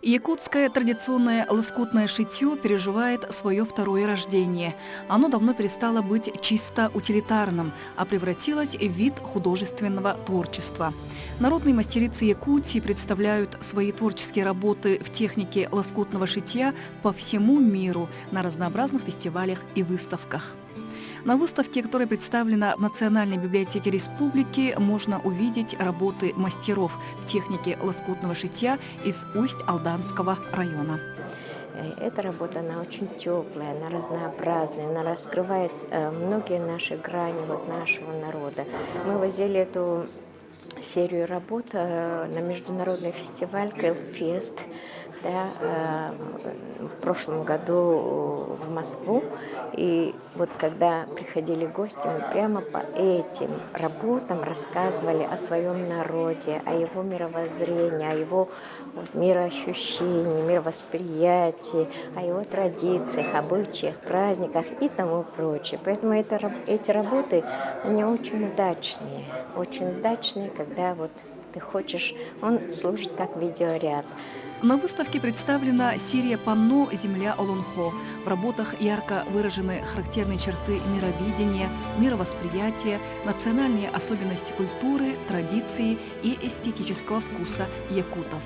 Якутское традиционное лоскутное шитье переживает свое второе рождение. Оно давно перестало быть чисто утилитарным, а превратилось в вид художественного творчества. Народные мастерицы Якутии представляют свои творческие работы в технике лоскутного шитья по всему миру на разнообразных фестивалях и выставках. На выставке, которая представлена в Национальной библиотеке республики, можно увидеть работы мастеров в технике лоскутного шитья из Усть-Алданского района. Эта работа, она очень теплая, она разнообразная, она раскрывает многие наши грани нашего народа. Мы возили эту серию работ на международный фестиваль Кэлфест, в прошлом году в Москву. И вот когда приходили гости, мы прямо по этим работам рассказывали о своем народе, о его мировоззрении, о его мироощущении, мировосприятии, о его традициях, обычаях, праздниках и тому прочее. Поэтому эти работы, они очень удачные, когда вот ты хочешь, он служит как видеоряд. На выставке представлена серия панно «Земля Олонхо». В работах ярко выражены характерные черты мировидения, мировосприятия, национальные особенности культуры, традиции и эстетического вкуса якутов.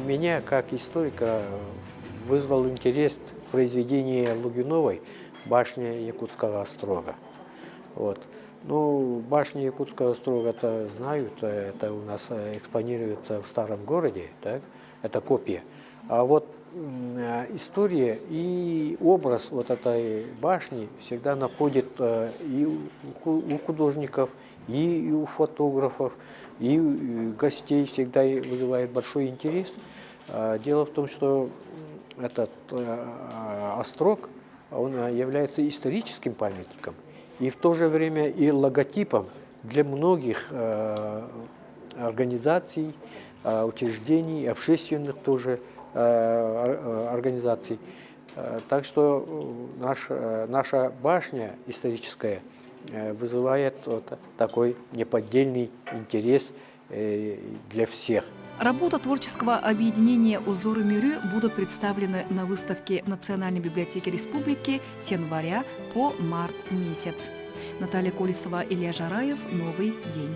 Меня, как историка, вызвал интерес произведения Логуновой «Башня Якутского острога». Вот. Ну, башня Якутского острога-то знают, это у нас экспонируется в старом городе, так? Это копия. А вот история и образ вот этой башни всегда находит и у художников, и у фотографов, и у гостей всегда вызывает большой интерес. Дело в том, что этот острог, он является историческим памятником и в то же время и логотипом для многих организаций, учреждений, общественных тоже организаций. Так что наша башня историческая вызывает вот такой неподдельный интерес для всех. Работа творческого объединения «Узоры Мюррю» будут представлены на выставке в Национальной библиотеке республики с января по март месяц. Наталья Колесова, Илья Жараев. Новый день.